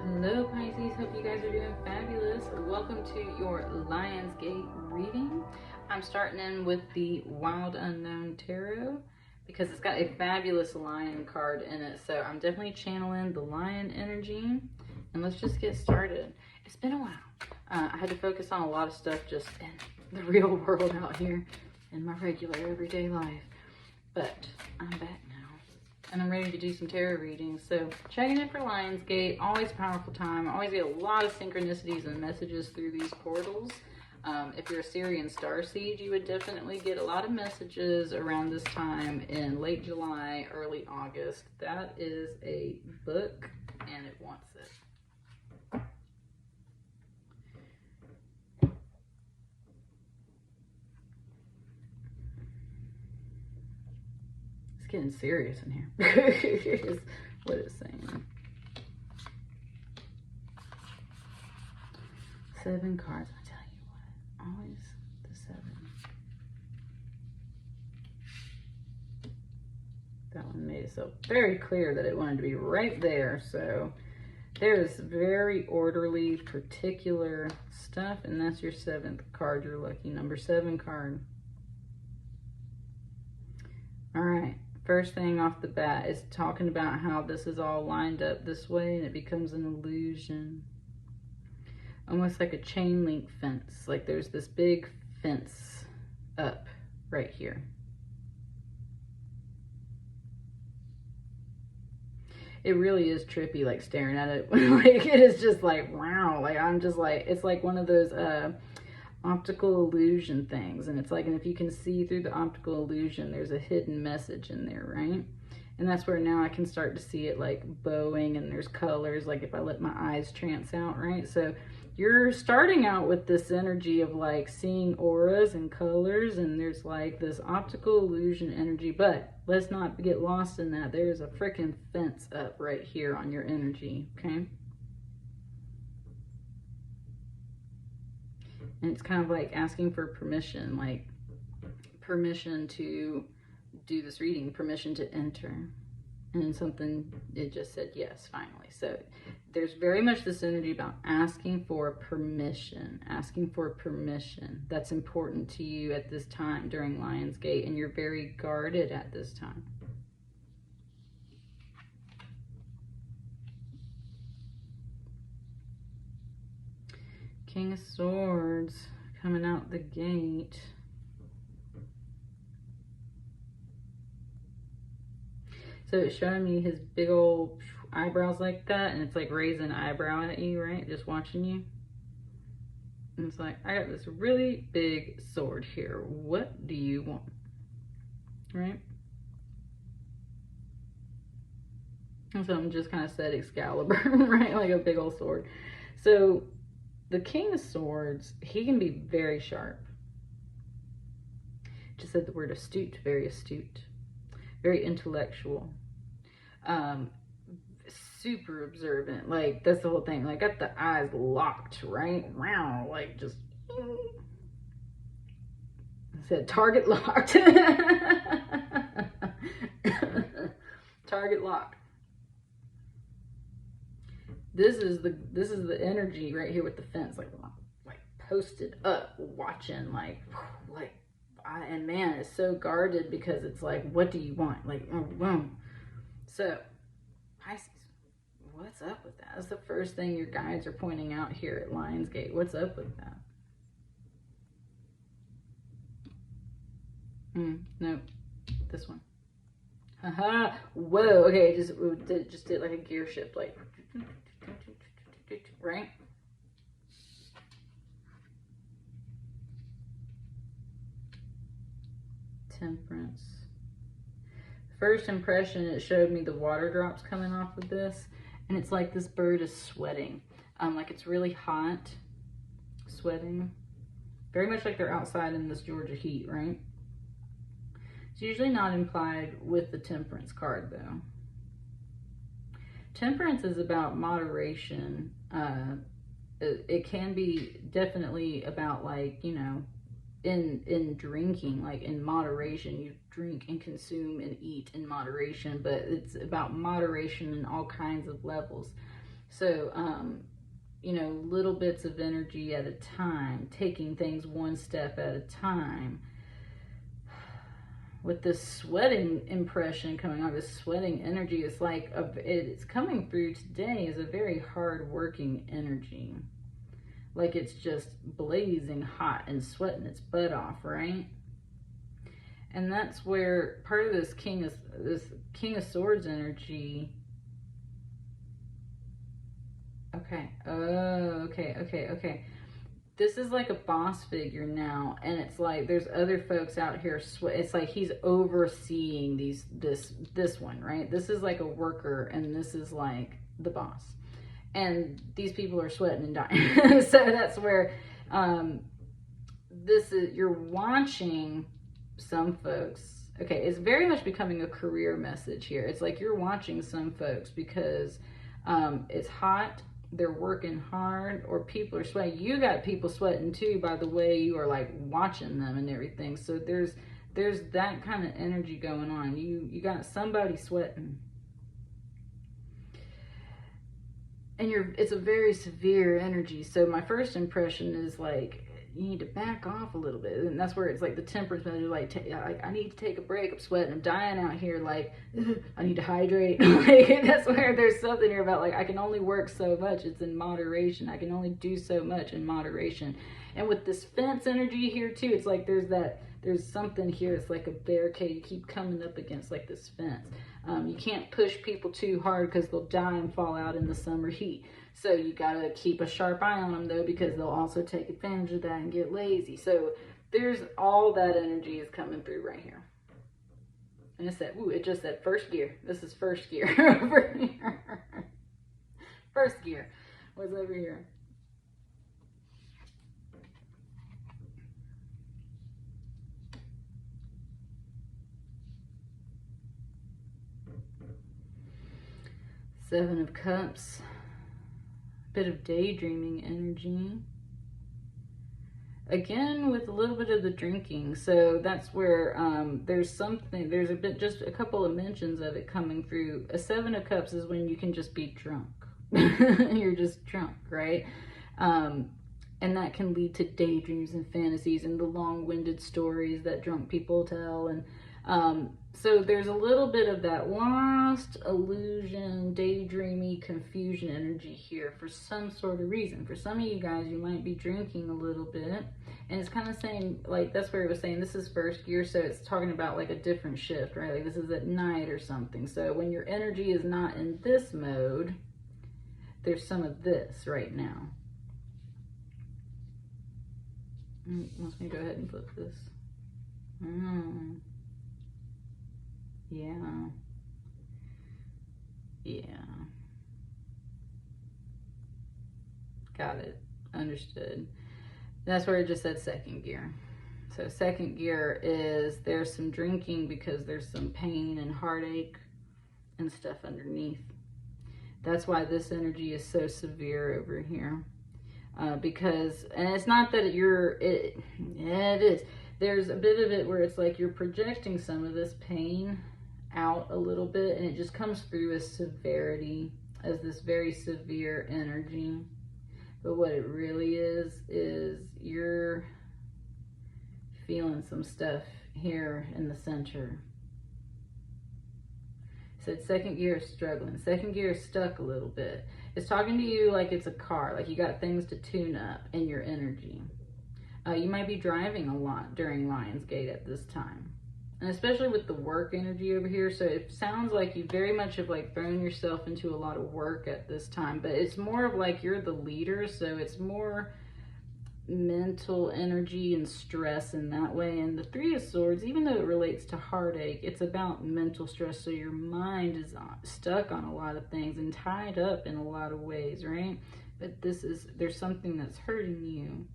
Hello Pisces, hope you guys are doing fabulous. Welcome to your Lionsgate reading. I'm starting in with the Wild Unknown Tarot because it's got a fabulous lion card in it. So I'm definitely channeling the lion energy, and let's just get started. It's been a while. I had to focus on a lot of stuff just in the real world out here in my regular everyday life, but I'm back now. And I'm ready to do some tarot readings. So checking in for Lionsgate, always a powerful time. I always get a lot of synchronicities and messages through these portals. If you're a Syrian starseed, you would definitely get a lot of messages around this time in late July, early August. That is a book and it wants it. Getting serious in here. Here's what it's saying. 7 cards. I tell you what, always the 7. That one made itself very clear that it wanted to be right there. So there's very orderly, particular stuff, and that's your 7th card. Your lucky number 7 card. All right. First thing off the bat is talking about how this is all lined up this way and it becomes an illusion. Almost like a chain link fence. Like there's this big fence up right here. It really is trippy, like staring at it. Like it is just like, wow. Like I'm just like, it's like one of those optical illusion things, and it's like, and if you can see through the optical illusion, there's a hidden message in there, right? And that's where now I can start to see it like bowing, and there's colors, like if I let my eyes trance out, right? So you're starting out with this energy of like seeing auras and colors, and there's like this optical illusion energy, but let's not get lost in that. There's a freaking fence up right here on your energy, okay? And it's kind of like asking for permission, like permission to do this reading, permission to enter. And then something, it just said yes, finally. So there's very much this energy about asking for permission, asking for permission. That's important to you at this time during Lionsgate, and you're very guarded at this time. King of Swords coming out the gate. So it's showing me his big old eyebrows like that, and it's like raising an eyebrow at you, right? Just watching you. And it's like, I got this really big sword here. What do you want? Right? And something just kind of said Excalibur, right? Like a big old sword. So the King of Swords, he can be very sharp. Just said the word astute, very intellectual, super observant. Like that's the whole thing. Like got the eyes locked, right? Wow, like just I said target locked. Target locked. This is the energy right here with the fence, like posted up, watching, and man, it's so guarded because it's like, what do you want? Like, boom. So, Pisces, what's up with that? That's the first thing your guides are pointing out here at Lionsgate. What's up with that? No, this one. Haha. Whoa. Okay, just did like a gear shift, like. Right? Temperance. First impression, it showed me the water drops coming off of this, and it's like this bird is sweating. Like it's really hot, sweating. Very much like they're outside in this Georgia heat, right? It's usually not implied with the Temperance card, though. Temperance is about moderation. It can be definitely about, like, you know, in drinking, like in moderation. You drink and consume and eat in moderation, but it's about moderation in all kinds of levels. So, you know, little bits of energy at a time, taking things one step at a time. With this sweating impression coming on, this sweating energy, it's like it's coming through today is a very hard working energy. Like it's just blazing hot and sweating its butt off, right? And that's where part of this King of Swords energy. Okay. Oh, okay. This is like a boss figure now, and it's like there's other folks out here. It's like he's overseeing this one, right? This is like a worker, and this is like the boss, and these people are sweating and dying. So that's where this is. You're watching some folks. Okay, it's very much becoming a career message here. It's like you're watching some folks because it's hot. They're working hard, or people are sweating. You got people sweating too by the way you are like watching them and everything. So there's that kind of energy going on. You got somebody sweating, and it's a very severe energy. So my first impression is like you need to back off a little bit, and that's where it's like the temperance method. Like I need to take a break. I'm sweating. I'm dying out here. Like I need to hydrate. Like that's where there's something here about like I can only work so much. It's in moderation. I can only do so much in moderation. And with this fence energy here too, it's like there's something here. It's like a barricade. You keep coming up against like this fence. You can't push people too hard because they'll die and fall out in the summer heat. So you gotta keep a sharp eye on them though, because they'll also take advantage of that and get lazy. So there's all that energy is coming through right here. And it said, ooh, it just said first gear. This is first gear over here. First gear. What's over here? Seven of Cups. Bit of daydreaming energy. Again, with a little bit of the drinking. So that's where there's just a couple of mentions of it coming through. A Seven of Cups is when you can just be drunk. You're just drunk, right? And that can lead to daydreams and fantasies and the long-winded stories that drunk people tell. And so there's a little bit of that lost illusion, daydreamy, confusion energy here for some sort of reason. For some of you guys, you might be drinking a little bit, and it's kind of saying, like, that's where it was saying this is first gear, so it's talking about like a different shift, right? Like this is at night or something. So when your energy is not in this mode, there's some of this right now. Let's me go ahead and flip this. Yeah. Got it. Understood. That's where it just said second gear. So second gear is there's some drinking because there's some pain and heartache and stuff underneath. That's why this energy is so severe over here. Because, and it's not that it is. There's a bit of it where it's like you're projecting some of this pain out a little bit, and it just comes through as severity, as this very severe energy. But what it really is you're feeling some stuff here in the center. Said second gear is struggling. Second gear is stuck a little bit. It's talking to you like it's a car, like you got things to tune up in your energy. You might be driving a lot during Lionsgate at this time. And especially with the work energy over here. So it sounds like you very much have like thrown yourself into a lot of work at this time. But it's more of like you're the leader. So it's more mental energy and stress in that way. And the Three of Swords, even though it relates to heartache, it's about mental stress. So your mind is stuck on a lot of things and tied up in a lot of ways, right? But there's something that's hurting you.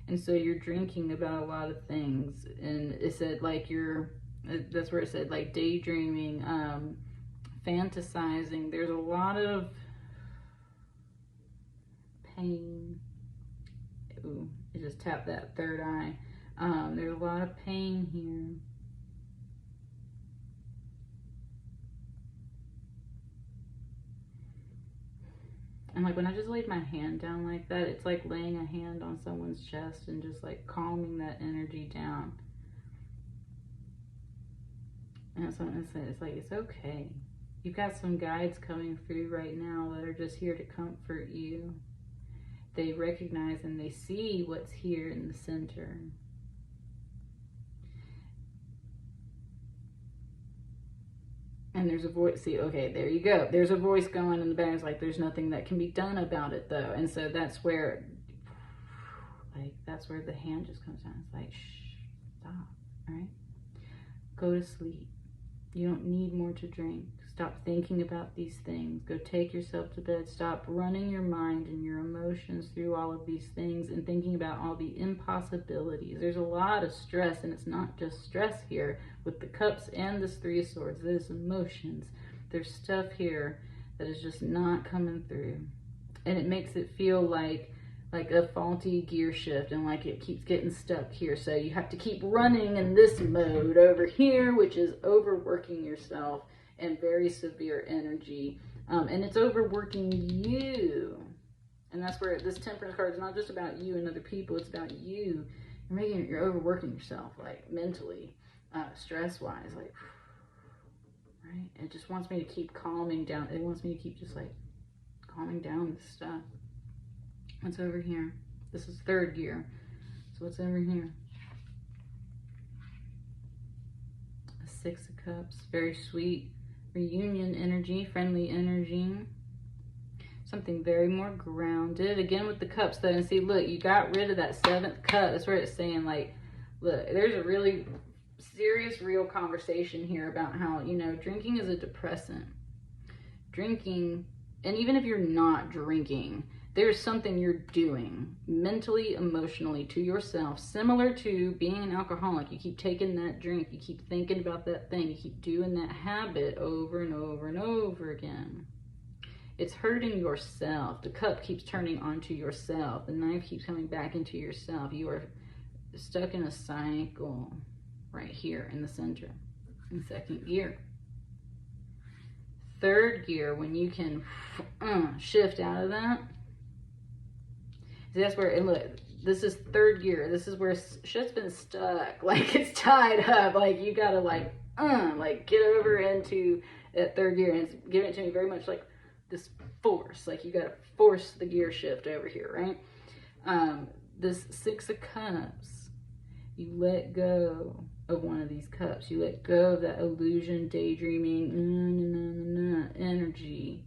And so you're drinking about a lot of things. And it said like that's where it said like daydreaming, fantasizing. There's a lot of pain. Ooh, it just tapped that third eye. There's a lot of pain here. And like when I just laid my hand down like that, it's like laying a hand on someone's chest and just like calming that energy down. And that's what I'm saying. It's like, it's okay. You've got some guides coming through right now that are just here to comfort you. They recognize and they see what's here in the center. And there's a voice. See, okay, there you go. There's a voice going in the back. It's like, there's nothing that can be done about it, though. And so that's where, like, that's where the hand just comes down. It's like, shh, stop, all right? Go to sleep. You don't need more to drink. Stop thinking about these things. Go take yourself to bed. Stop running your mind and your emotions through all of these things and thinking about all the impossibilities. There's a lot of stress, and it's not just stress here with the cups and this Three of Swords. There's emotions. There's stuff here that is just not coming through. And it makes it feel like a faulty gear shift, and like it keeps getting stuck here. So you have to keep running in this mode over here, which is overworking yourself and very severe energy. And it's overworking you. And that's where this Temperance card is not just about you and other people, it's about you. You're overworking yourself, like mentally, stress-wise, like, right? It just wants me to keep calming down. It wants me to keep just like calming down this stuff. What's over here? This is third gear. So what's over here? A Six of Cups. Very sweet reunion energy, friendly energy. Something very more grounded. Again with the cups though. And see, look, you got rid of that seventh cup. That's where it's saying, like, look, there's a really serious, real conversation here about how, you know, drinking is a depressant. Drinking, and even if you're not drinking, there's something you're doing mentally, emotionally to yourself, similar to being an alcoholic. You keep taking that drink, you keep thinking about that thing, you keep doing that habit over and over and over again. It's hurting yourself. The cup keeps turning onto yourself. The knife keeps coming back into yourself. You are stuck in a cycle right here in the center, in second gear. Third gear, when you can shift out of that. That's where, and look, this is third gear. This is where shit's been stuck. Like, it's tied up. Like, you gotta, like get over into that third gear. And it's giving it to me very much like this force. Like, you gotta force the gear shift over here, right? This Six of Cups, you let go of one of these cups. You let go of that illusion, daydreaming, energy.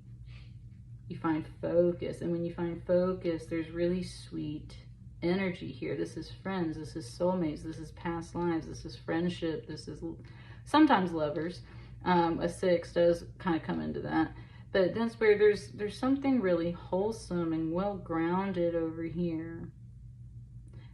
You find focus, and when you find focus, there's really sweet energy here. This is friends, this is soulmates, this is past lives, this is friendship, this is sometimes lovers. A six does kind of come into that, but that's where there's something really wholesome and well grounded over here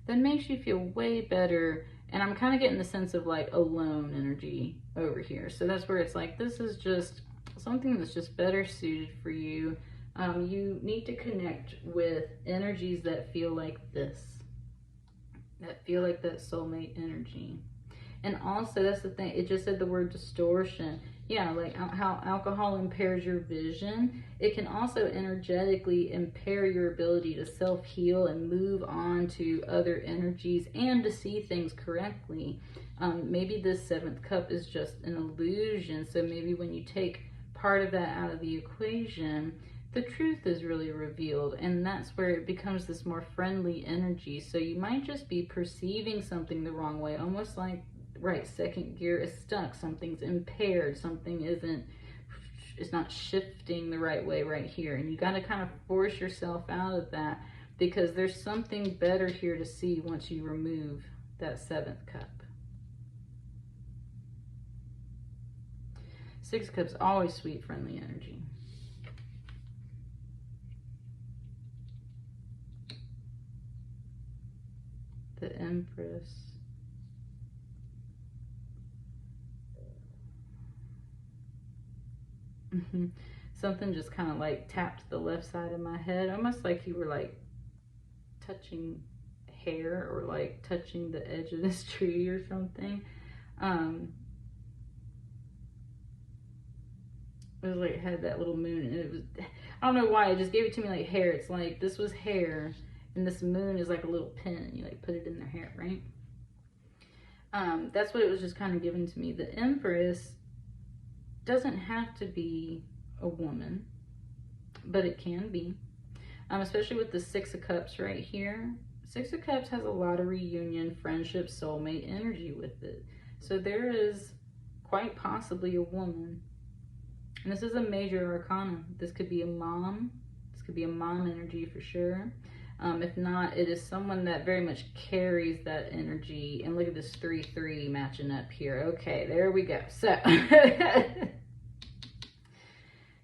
that makes you feel way better. And I'm kind of getting the sense of like alone energy over here. So that's where it's like, this is just something that's just better suited for you. You need to connect with energies that feel like this, that feel like that soulmate energy. And also, that's the thing, it just said the word distortion. Yeah, like how alcohol impairs your vision, it can also energetically impair your ability to self-heal and move on to other energies and to see things correctly. Maybe this seventh cup is just an illusion. So maybe when you take part of that out of the equation, the truth is really revealed, and that's where it becomes this more friendly energy. So you might just be perceiving something the wrong way, almost like, right, second gear is stuck, something's impaired, something it's not shifting the right way right here. And you got to kind of force yourself out of that, because there's something better here to see once you remove that seventh cup. Six of Cups, always sweet, friendly energy. The Empress. Something just kind of like tapped the left side of my head, almost like you were like touching hair or like touching the edge of this tree or something. It was like, it had that little moon, and it was, I don't know why, it just gave it to me like hair. It's like, this was hair, and this moon is like a little pin. You like put it in their hair, right? That's what it was just kind of given to me. The Empress doesn't have to be a woman, but it can be. Especially with the Six of Cups right here. Six of Cups has a lot of reunion, friendship, soulmate energy with it. So there is quite possibly a woman. And this is a major arcana. This could be a mom. This could be a mom energy for sure. If not, it is someone that very much carries that energy. And look at this 3-3 matching up here. Okay, there we go. So,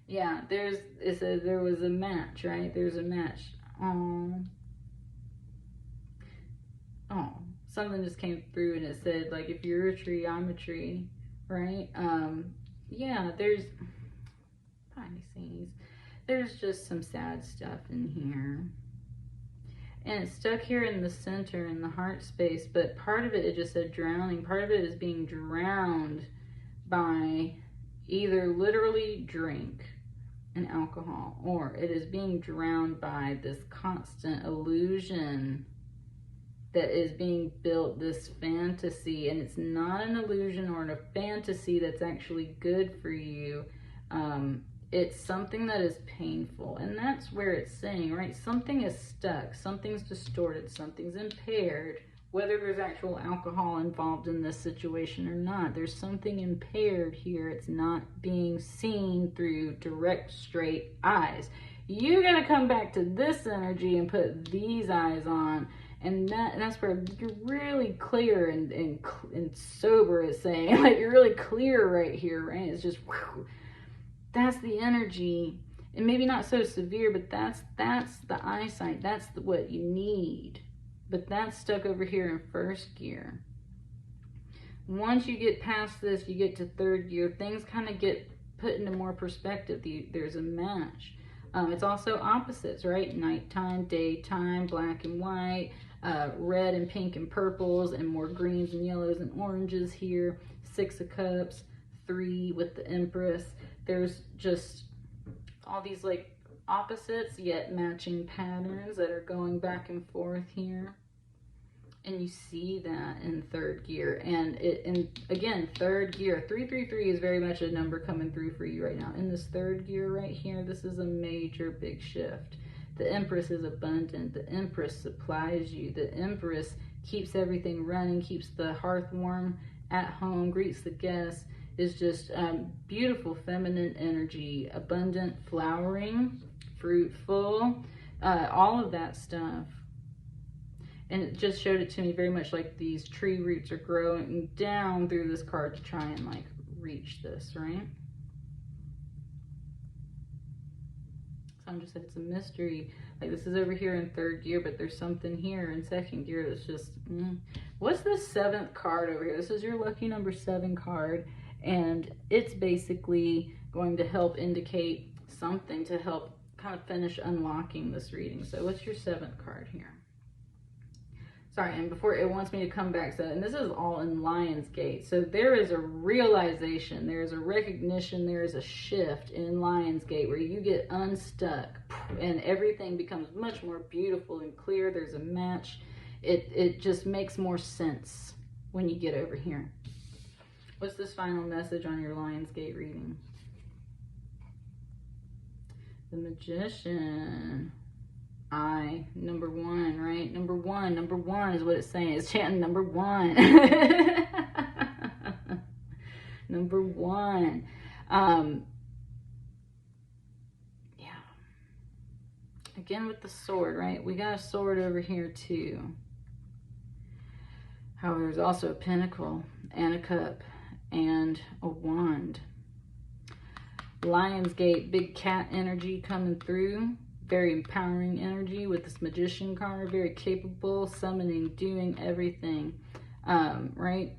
yeah, there was a match, right? There's a match. Oh, something just came through and it said, like, if you're a tree, I'm a tree, right? Yeah, there's Pisces. There's just some sad stuff in here. And it's stuck here in the center, in the heart space, but part of it just said drowning. Part of it is being drowned by either literally drink and alcohol, or it is being drowned by this constant illusion that is being built, this fantasy, and it's not an illusion or a fantasy that's actually good for you. It's something that is painful, and that's where it's saying, right? Something is stuck, something's distorted, something's impaired, whether there's actual alcohol involved in this situation or not. There's something impaired here. It's not being seen through direct, straight eyes. You gotta come back to this energy and put these eyes on, and that's where you're really clear and sober is saying, like, you're really clear right here, right? It's just, whew. That's the energy, and maybe not so severe, but that's the eyesight. That's what you need. But that's stuck over here in first gear. Once you get past this, you get to third gear, things kind of get put into more perspective. There's a match. It's also opposites, right? Nighttime, daytime, black and white, red and pink and purples, and more greens and yellows and oranges here. Six of Cups, 3 with the Empress. There's just all these like opposites yet matching patterns that are going back and forth here. And you see that in third gear. And again, third gear, 333 is very much a number coming through for you right now. In this third gear right here, this is a major big shift. The Empress is abundant. The Empress supplies you. The Empress keeps everything running, keeps the hearth warm at home, greets the guests. Is just beautiful feminine energy, abundant, flowering, fruitful, all of that stuff. And it just showed it to me very much like these tree roots are growing down through this card to try and like reach this, right? Some just said it's a mystery. Like, this is over here in third gear, but there's something here in second gear that's just, What's this 7th card over here? This is your lucky number 7 card. And it's basically going to help indicate something to help kind of finish unlocking this reading. So what's your 7th card here? Sorry, and before it wants me to come back, so, and this is all in Lionsgate. So there is a realization, there is a recognition, there is a shift in Lionsgate where you get unstuck and everything becomes much more beautiful and clear. There's a match. It just makes more sense when you get over here. What's this final message on your Lionsgate reading? The Magician. Number 1, right? Number one is what it's saying. It's chanting number 1. Number 1. Yeah. Again with the sword, right? We got a sword over here too. However, there's also a pentacle and a cup and a wand. Lionsgate, big cat energy coming through. Very empowering energy with this Magician card. Very capable, summoning, doing everything. Right?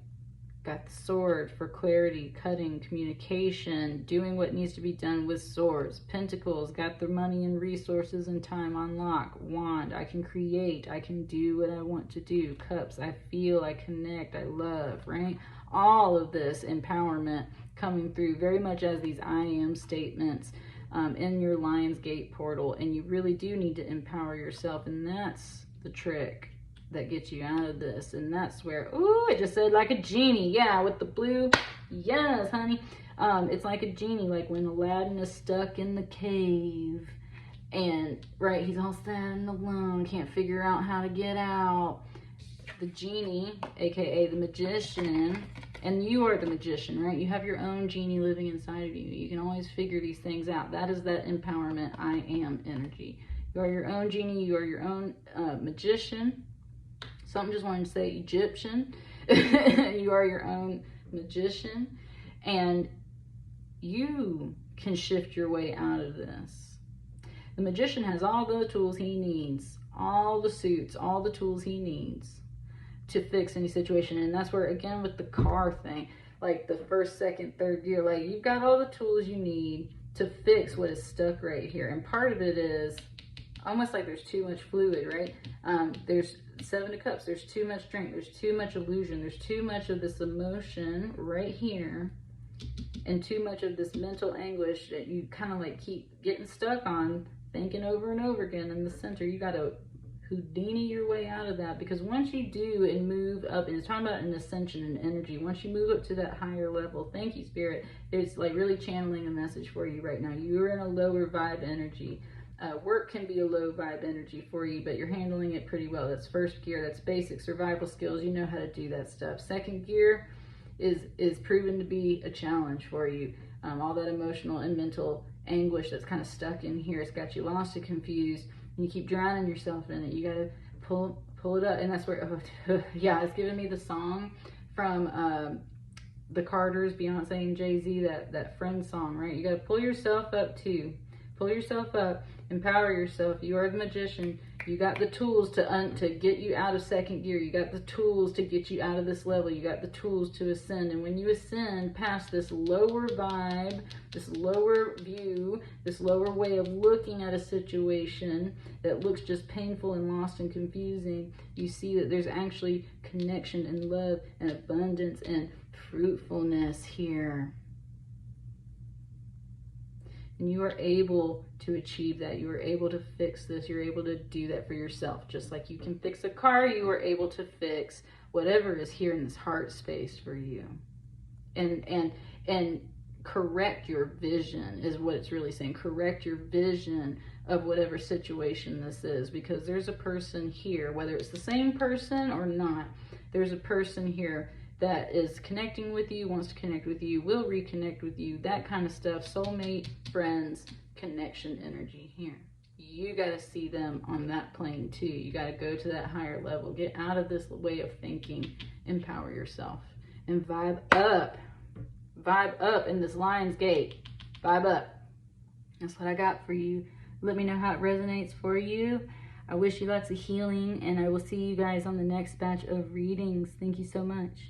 Got the sword for clarity, cutting, communication, doing what needs to be done with swords. Pentacles, got the money and resources and time on lock. Wand, I can create, I can do what I want to do. Cups, I feel, I connect, I love, right? All of this empowerment coming through very much as these I am statements in your Lionsgate portal, and you really do need to empower yourself, and that's the trick that gets you out of this. And that's where, ooh, it just said like a genie. Yeah, with the blue. Yes, honey. It's like a genie, like when Aladdin is stuck in the cave and, right, he's all sad and alone, can't figure out how to get out. The genie, aka the magician, and you are the magician, right? You have your own genie living inside of you. You can always figure these things out. That is that empowerment I am energy. You are your own genie. You are your own magician. Something just wanted to say Egyptian. You are your own magician, and you can shift your way out of this. The magician has all the tools he needs, all the suits, all the tools he needs to fix any situation. And that's where, again, with the car thing, like the first, second, third gear, like you've got all the tools you need to fix what is stuck right here. And part of it is almost like there's too much fluid, right? There's 7 of Cups. There's too much drink. There's too much illusion. There's too much of this emotion right here, and too much of this mental anguish that you kind of like keep getting stuck on, thinking over and over again in the center. You got to Houdini your way out of that, because once you do and move up, and it's talking about an ascension in energy, once you move up to that higher level, thank you, Spirit, it's like really channeling a message for you right now. You're in a lower vibe energy. Work can be a low vibe energy for you, but you're handling it pretty well. That's first gear. That's basic survival skills. You know how to do that stuff. Second gear is proven to be a challenge for you. All that emotional and mental anguish that's kind of stuck in here. It's got you lost and confused, and you keep drowning yourself in it. You got to pull it up, and that's where, oh, yeah, it's giving me the song from the Carters, Beyonce and Jay-Z, that Friend song, right? You got to pull yourself up too. Pull yourself up, empower yourself. You are the magician. You got the tools to get you out of second gear. You got the tools to get you out of this level. You got the tools to ascend. And when you ascend past this lower vibe, this lower view, this lower way of looking at a situation that looks just painful and lost and confusing, you see that there's actually connection and love and abundance and fruitfulness here. And you are able to achieve that. You are able to fix this. You're able to do that for yourself. Just like you can fix a car, you are able to fix whatever is here in this heart space for you. And correct your vision is what it's really saying. Correct your vision of whatever situation this is. Because there's a person here, whether it's the same person or not, there's a person here that is connecting with you, wants to connect with you, will reconnect with you, that kind of stuff. Soulmate, friends, connection energy here. You got to see them on that plane too. You got to go to that higher level. Get out of this way of thinking. Empower yourself. And vibe up. Vibe up in this Lionsgate. Vibe up. That's what I got for you. Let me know how it resonates for you. I wish you lots of healing, and I will see you guys on the next batch of readings. Thank you so much.